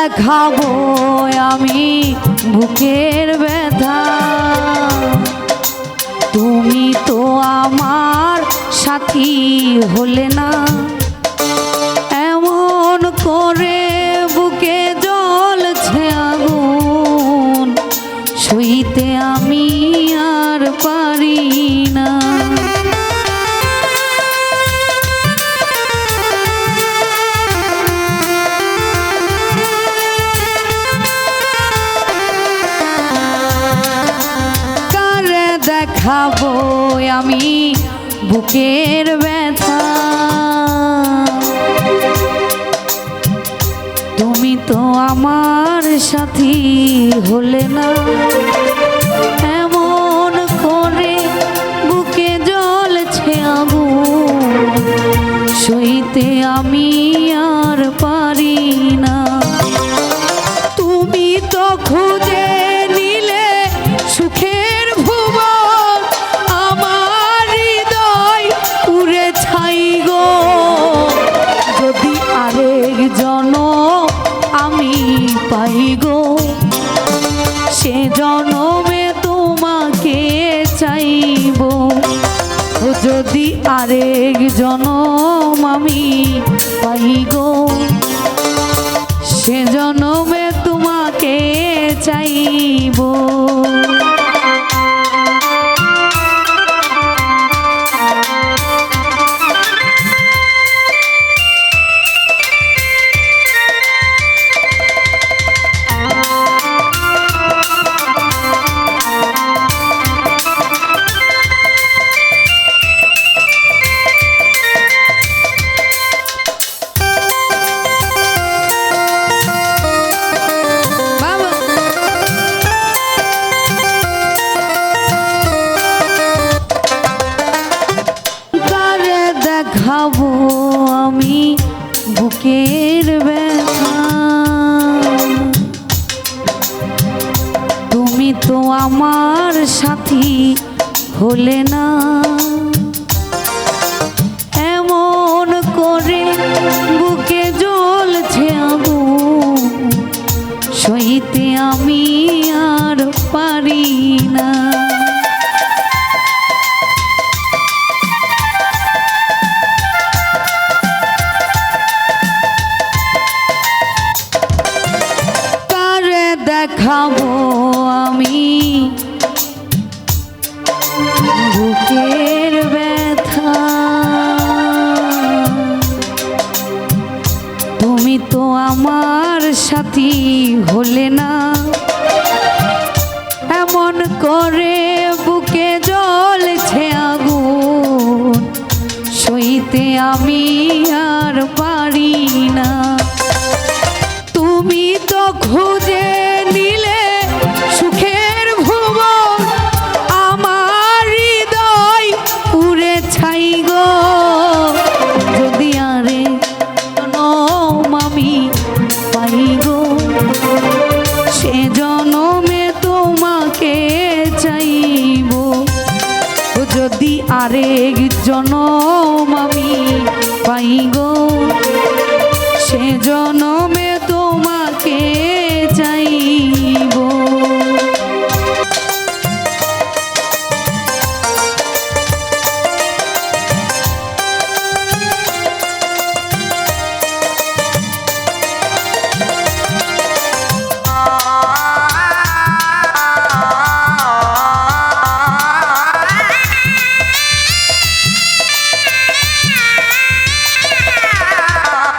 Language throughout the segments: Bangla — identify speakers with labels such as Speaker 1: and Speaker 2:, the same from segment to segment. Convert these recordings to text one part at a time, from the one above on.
Speaker 1: দেখাবো আমি বুকের ব্যথা, তুমি তো আমার সাথী হলে না। এমন করে বুকে জ্বলছে আগুন, সইতে আমি আর পারি না। কারে দেখাবো আমি বুকের ব্যথা, তুমি তো আমার সাথী হলে না। এমন করে বুকে জ্বলছে আগুন, সইতে আমি আর পারি না। তুমি তো খুঁজে নিলে সুখের ভুবন, আমার হৃদয় পুড়ে ছাই গো। যদি আরেক জনম আমি পাই গো, সে জনমে তোমাকে চাইব। যদি আরেক জনম আমি পাই গো, সে জনমে তোমাকে চাইব। দেখাবো আমি বুকের ব্যথা, তুমি তো আমার সাথী হলে না। এমন করে বুকে জ্বলছে আগুন, সইতে আমি আর পারি না। দেখাবো আমি বুকের ব্যথা, তুমি তো আমার সাথী হলে না। এমন করে বুকে জ্বলছে আগুন, সইতে আমি আর পারি না। তুমি তো খুঁজে নিলে সুখের ভুবন, আমার হৃদয় পুড়ে ছাই গো। যদি আরে জনম আমি পাই গো, সে জনমে তোমাকে চাইব। যদি আরেক জনম আমি পাই গো, সে জনমে তোমাকে চাইব।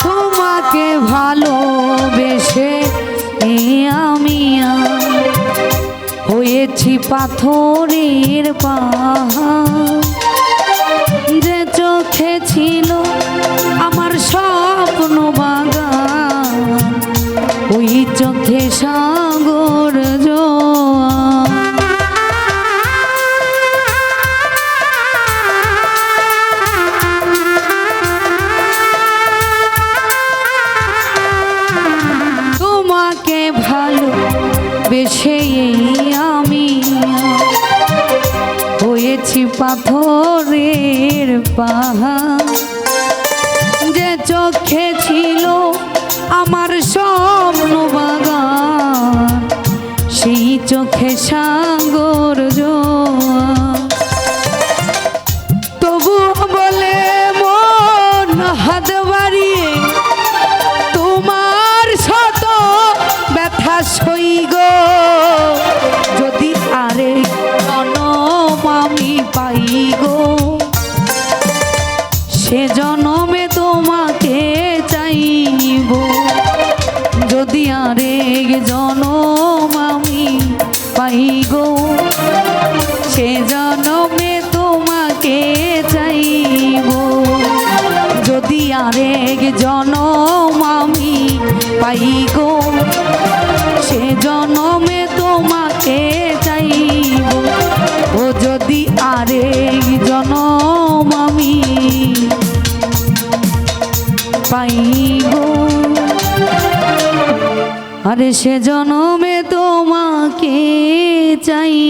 Speaker 1: তোমাকে ভালোবেসে আমি হয়েছি পাথরের পাহাড়, যে চোখে ছিল আমার স্বপ্ন বাগান, ওই চোখে সাগর জোয়ার। তোমাকে ভালোবেসে আমি হয়েছি পাথরের পাহাড়, যে চোখে ছিল আমার স্বপ্ন। চোখে সাগর জোয়ার। তবু বলে মন হাত বাড়িয়ে তোমার শত ব্যথা সই গো, যদি আরেক জনম আমি পাই গো, সে জনমে তোমাকে চাইব। যদি আরেক জনম আমি পাই গো, সে জনমে তোমাকে চাইব। যদি আরেক জনম আমি পাই গো, সে জনমে তোমাকে চাইব। ও যদি আরেক জনম আমি পাই গো, আরে সে জনমে তোমাকে চাইব।